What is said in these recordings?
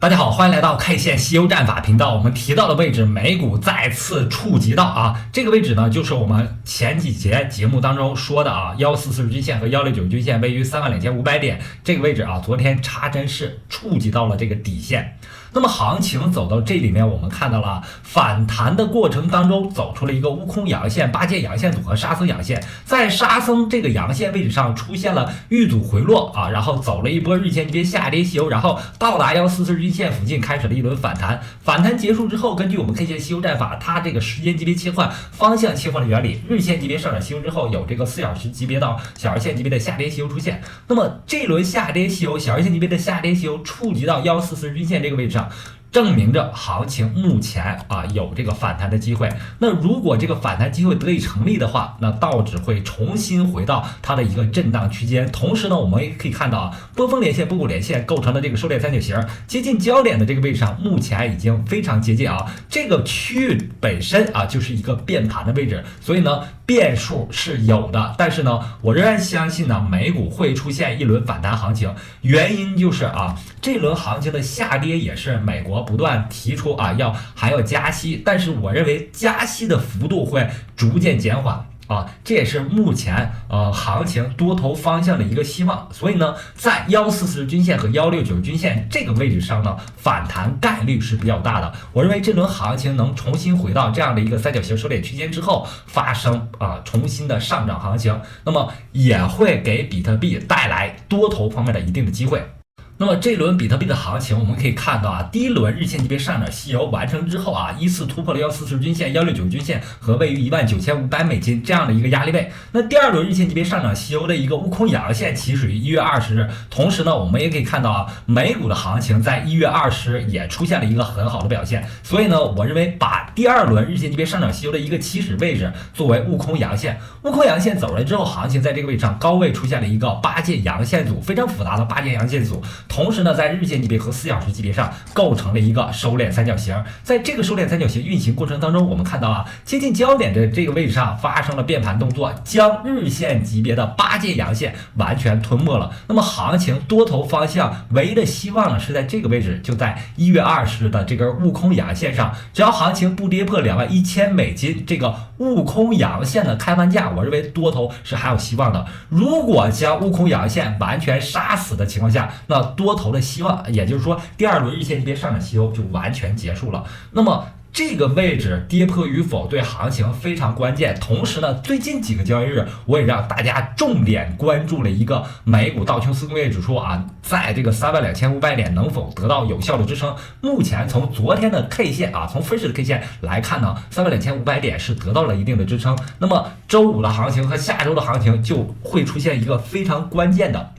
大家好，欢迎来到 K 线西游战法频道。我们提到的位置，美股再次触及到这个位置呢，就是我们前几节节目当中说的144均线和169均线位于32500点这个位置昨天插针是触及到了这个底线。那么行情走到这里面，我们看到了反弹的过程当中走出了一个悟空阳线、八阶阳线组和沙僧阳线，在沙僧这个阳线位置上出现了遇阻回落然后走了一波日线级别下跌西游，然后到达144均线附近开始了一轮反弹。反弹结束之后，根据我们 K 线西游战法，它这个时间级别切换、方向切换的原理，日线级别上涨西游之后，有这个4小时级别到小日线级别的下跌西游出现。那么这轮下跌西游，小日线级别的下跌西游触及到144均线这个位置上，证明着行情目前有这个反弹的机会。那如果这个反弹机会得以成立的话，那道指会重新回到它的一个震荡区间。同时呢，我们也可以看到波峰连线、波谷连线构成的这个收敛三角形接近焦点的这个位置上，目前已经非常接近这个区域本身就是一个变盘的位置，所以呢变数是有的。但是呢，我仍然相信呢美股会出现一轮反弹行情，原因就是这轮行情的下跌也是美国不断提出还要加息，但是我认为加息的幅度会逐渐减缓这也是目前行情多头方向的一个希望。所以呢，在144均线和169均线这个位置上呢，反弹概率是比较大的。我认为这轮行情能重新回到这样的一个三角形收敛区间之后，发生重新的上涨行情，那么也会给比特币带来多头方面的一定的机会。那么这轮比特币的行情，我们可以看到第一轮日线级别上涨西游完成之后依次突破了144均线、169均线和位于$19500这样的一个压力位。那第二轮日线级别上涨西游的一个悟空阳线起始于1月20日。同时呢，我们也可以看到美股的行情在1月20日也出现了一个很好的表现。所以呢，我认为把第二轮日线级别上涨西游的一个起始位置作为悟空阳线，悟空阳线走了之后，行情在这个位置上高位出现了一个八阶阳线组，非常复杂的八阶阳线组。同时呢，在日线级别和4小时级别上构成了一个收敛三角形。在这个收敛三角形运行过程当中，我们看到接近焦点的这个位置上发生了变盘动作，将日线级别的八阶阳线完全吞没了。那么行情多头方向唯一的希望呢，是在这个位置，就在1月20日的这根悟空阳线上，只要行情不跌破$21,000这个悟空阳线的开盘价，我认为多头是还有希望的。如果将悟空阳线完全杀死的情况下，那多头的希望，也就是说第二轮日线级别上涨西游就完全结束了。那么这个位置跌破与否对行情非常关键。同时呢，最近几个交易日我也让大家重点关注了一个美股道琼斯工业指数在这个32500点能否得到有效的支撑。目前从昨天的 K 线从分时的 K 线来看呢，32500点是得到了一定的支撑。那么周五的行情和下周的行情就会出现一个非常关键的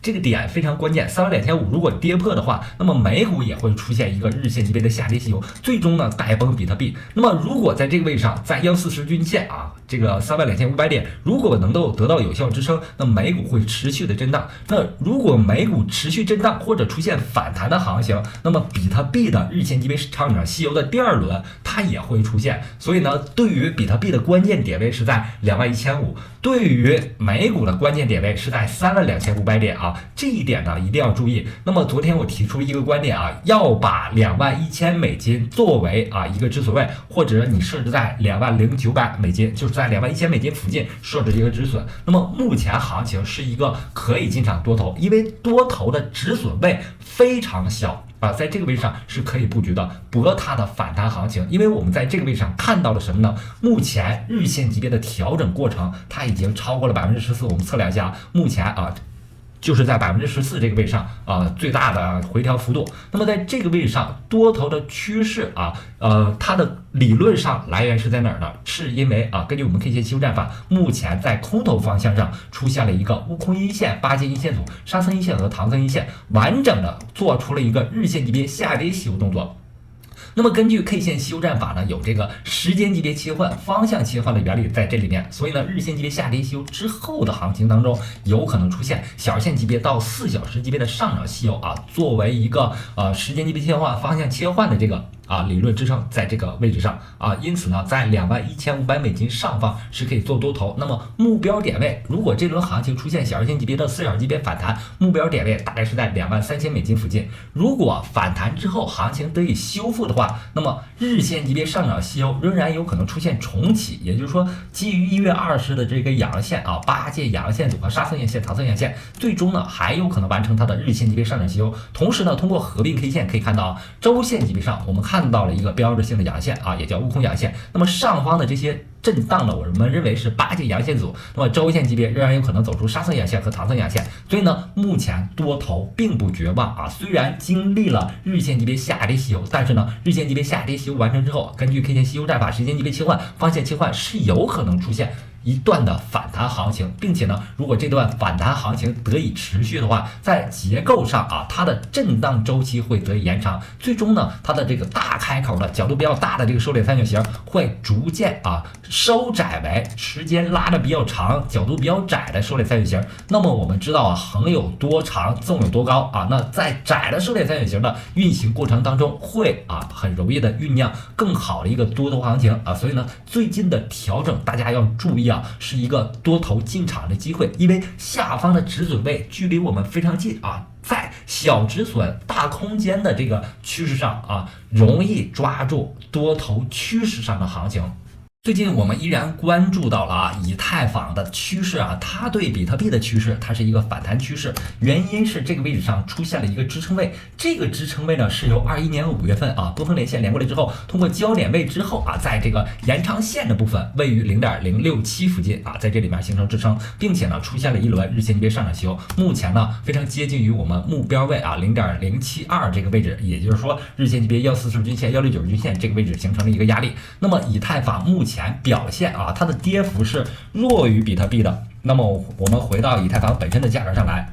这个点非常关键，32500如果跌破的话，那么美股也会出现一个日线级别的下跌西游，最终呢带崩比特币。那么如果在这个位置上，在140均线这个32500点如果能够得到有效支撑，那美股会持续的震荡。那如果美股持续震荡或者出现反弹的行情，那么比特币的日线级别上涨西游的第二轮它也会出现。所以呢，对于比特币的关键点位是在21500，对于美股的关键点位是在32500点这一点呢一定要注意。那么昨天我提出一个观点要把$21,000作为一个止损位，或者你设置在$20,900，就是在$21,000附近设置一个止损。那么目前行情是一个可以进场多头，因为多头的止损位非常小在这个位置上是可以布局的，博它的反弹行情。因为我们在这个位置上看到了什么呢？目前日线级别的调整过程它已经超过了14%，我们测量一下，目前就是在14%这个位置上最大的回调幅度。那么在这个位置上，多头的趋势它的理论上来源是在哪儿呢？是因为根据我们 K 线西游战法，目前在空头方向上出现了一个悟空阴线、八阶阴线组、沙僧阴线和唐僧阴线，完整的做出了一个日线级别下跌西游动作。那么根据 K 线西游战法呢，有这个时间级别切换、方向切换的原理在这里面，所以呢，日线级别下跌西游之后的行情当中，有可能出现小线级别到4小时级别的上涨西游作为一个时间级别切换、方向切换的这个啊，理论支撑在这个位置上啊，因此呢，在$21,500上方是可以做多头。那么目标点位，如果这轮行情出现小日线级别的4小时级别反弹，目标点位大概是在$23,000附近。如果反弹之后行情得以修复的话，那么日线级别上涨息优仍然有可能出现重启，也就是说，基于1月20的这个阳线啊，8节阳线组合杀升阳线、唐僧阳线，最终呢还有可能完成它的日线级别上涨息优。同时呢，通过合并 K 线可以看到，周线级别上我们看到了一个标志性的阳线啊，也叫悟空阳线。那么上方的这些震荡呢，我们认为是8节阳线组，那么周线级别仍然有可能走出杀僧阳线和唐僧阳线，所以呢，目前多头并不绝望啊。虽然经历了日线级别下跌息优，但是呢，日线级别下跌息优完成之后，根据 K 线息优战法，时间级别切换、方向切换是有可能出现一段的反弹行情，并且呢，如果这段反弹行情得以持续的话，在结构上啊，它的震荡周期会得以延长，最终呢，它的这个大开口的角度比较大的这个收敛三角形会逐渐收窄为时间拉的比较长、角度比较窄的收敛三角形。那么我们知道啊，横有多长，纵有多高啊，那在窄的收敛三角形的运行过程当中，会很容易的酝酿更好的一个多头行情啊。所以呢，最近的调整大家要注意啊，是一个多头进场的机会，因为下方的止损位距离我们非常近啊，在小止损大空间的这个趋势上啊，容易抓住多头趋势上的行情。最近我们依然关注到了以太坊的趋势啊，它对比特币的趋势，它是一个反弹趋势，原因是这个位置上出现了一个支撑位，这个支撑位呢是由21年5月份波峰连线连过来之后，通过焦点位之后在这个延长线的部分位于0.067附近在这里面形成支撑，并且呢出现了一轮日线级别上涨息优，目前呢非常接近于我们目标位0.072这个位置，也就是说日线级别140均线、169均线这个位置形成了一个压力。那么以太坊目前表现它的跌幅是弱于比特币的。那么我们回到以太坊本身的价格上来，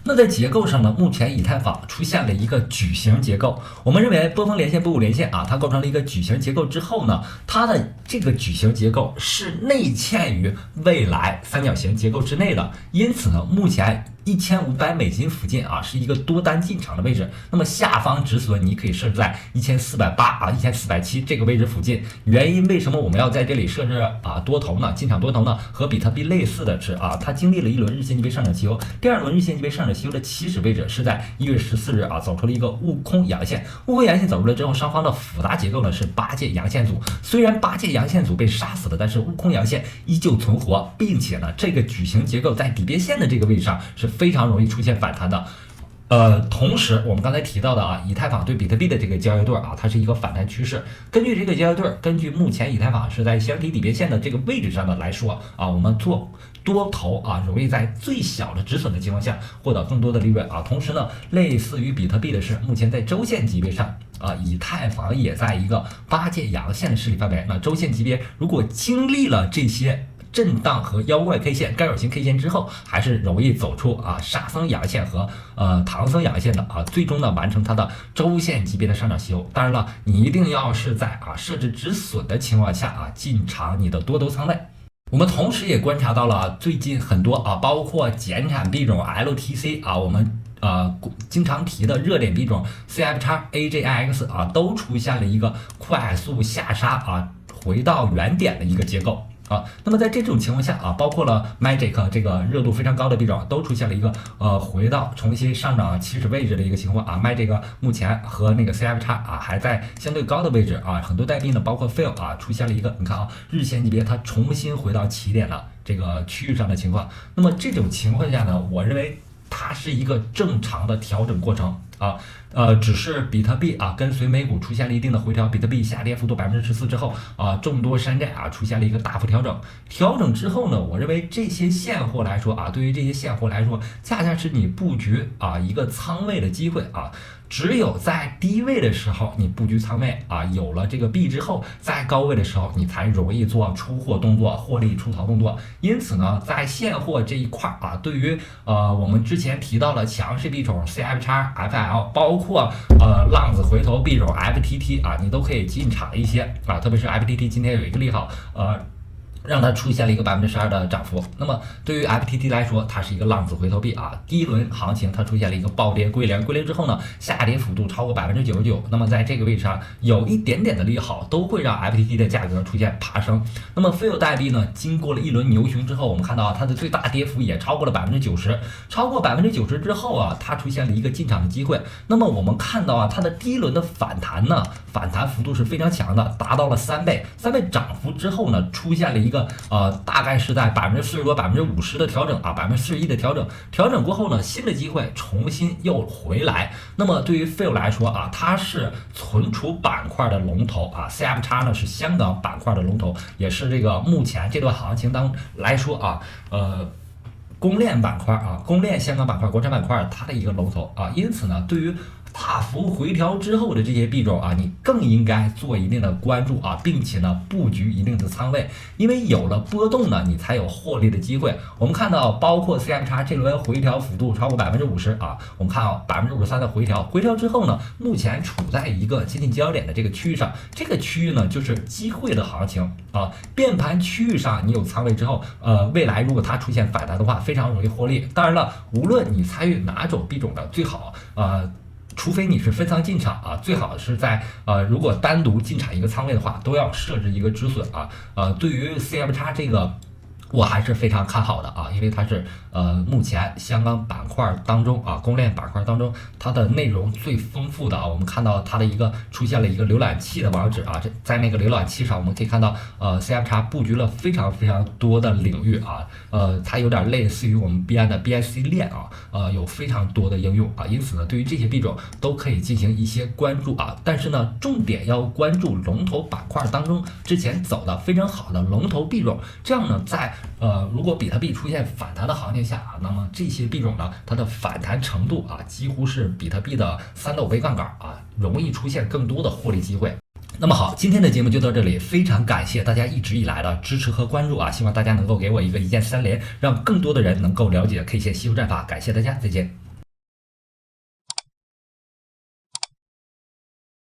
那在结构上呢，目前以太坊出现了一个矩形结构。我们认为波峰连线、波谷连线它构成了一个矩形结构之后呢，它的这个矩形结构是内嵌于未来三角形结构之内的，因此呢，目前$1500附近是一个多单进场的位置。那么下方止损你可以设置在1480、1470这个位置附近。原因为什么我们要在这里设置多头呢？进场多头呢？和比特币类似的是它经历了一轮日线级别上涨期优，第二轮日线级别上涨期优的起始位置是在1月14日走出了一个悟空阳线。悟空阳线走出来之后，上方的复杂结构呢是8节阳线组。虽然8节阳线组被杀死了，但是悟空阳线依旧存活，并且呢，这个矩形结构在底边线的这个位置上是非常容易出现反弹的。同时我们刚才提到的以太坊对比特币的这个交易对它是一个反弹趋势。根据这个交易对，根据目前以太坊是在箱体底边线的这个位置上的来说我们做多头容易在最小的止损的情况下获得更多的利润同时呢，类似于比特币的是，目前在周线级别上以太坊也在一个8节阳线的势力范围。那周线级别如果经历了这些震荡和妖怪 K 线、干扰型 K 线之后，还是容易走出沙僧阳线和唐僧阳线的最终呢完成它的周线级别的上涨息优。当然了，你一定要是在设置止损的情况下进场你的多头仓位。我们同时也观察到了最近很多包括减产币种 LTC 我们经常提的热点币种 CFX、AJIX 都出现了一个快速下杀回到原点的一个结构。那么在这种情况下包括了 Magic 这个热度非常高的币种都出现了一个回到重新上涨起始位置的一个情况Magic 目前和那个 CFX 还在相对高的位置很多代币呢，包括 Fail 出现了一个你看日线级别它重新回到起点了这个区域上的情况。那么这种情况下呢，我认为它是一个正常的调整过程只是比特币跟随美股出现了一定的回调，比特币下跌幅度14%之后众多山寨出现了一个大幅调整。调整之后呢，我认为这些现货来说对于这些现货来说，恰恰是你布局一个仓位的机会只有在低位的时候你布局仓位有了这个币之后，在高位的时候你才容易做出货动作、获利出逃动作。因此呢，在现货这一块对于我们之前提到了强势币种 CFX、FL， 包括浪子回头币种 FTT 你都可以进场一些特别是 FTT 今天有一个利好让它出现了一个12%的涨幅。那么对于 FTT 来说，它是一个浪子回头币啊。第一轮行情它出现了一个暴跌归零，归零之后呢，下跌幅度超过99%。那么在这个位置上有一点点的利好，都会让 FTT 的价格出现爬升。那么 Feel 代币呢，经过了一轮牛熊之后，我们看到它的最大跌幅也超过了90%。超过90%之后啊，它出现了一个进场的机会。那么我们看到啊，它的第一轮的反弹呢，反弹幅度是非常强的，达到了3倍涨幅之后呢，出现了一个大概是在40%多50%的调整啊，41%的调整。调整过后呢，新的机会重新又回来。那么对于 Feel 来说啊，它是存储板块的龙头啊 ，CFX 呢是香港板块的龙头，也是这个目前这段行情当来说啊，公链板块啊，公链香港板块、国产板块它的一个龙头啊，因此呢，对于大幅回调之后的这些币种啊，你更应该做一定的关注啊，并且呢布局一定的仓位，因为有了波动呢，你才有获利的机会。我们看到，包括 CFX 这轮回调幅度超过50%啊，我们看到53%的回调，回调之后呢，目前处在一个接近焦点的这个区域上，这个区域呢就是机会的行情啊，变盘区域上你有仓位之后，未来如果它出现反弹的话，非常容易获利。当然了，无论你参与哪种币种的，最好除非你是分仓进场啊，最好是在如果单独进场一个仓位的话，都要设置一个止损啊。对于 CFX 这个，我还是非常看好的啊，因为它是目前香港板块当中啊，公链板块当中它的内容最丰富的啊。我们看到它的一个出现了一个浏览器的网址啊，在那个浏览器上我们可以看到CFX 布局了非常多的领域啊，它有点类似于我们币安的 BSC 链啊，有非常多的应用啊，因此呢，对于这些币种都可以进行一些关注啊，但是呢，重点要关注龙头板块当中之前走的非常好的龙头币种，这样呢，在如果比特币出现反弹的行情下啊，那么这些币种呢，它的反弹程度啊，几乎是比特币的3到5倍杠杆啊，容易出现更多的获利机会。那么好，今天的节目就到这里，非常感谢大家一直以来的支持和关注啊，希望大家能够给我一个一键3连，让更多的人能够了解 K 线吸收战法，感谢大家，再见。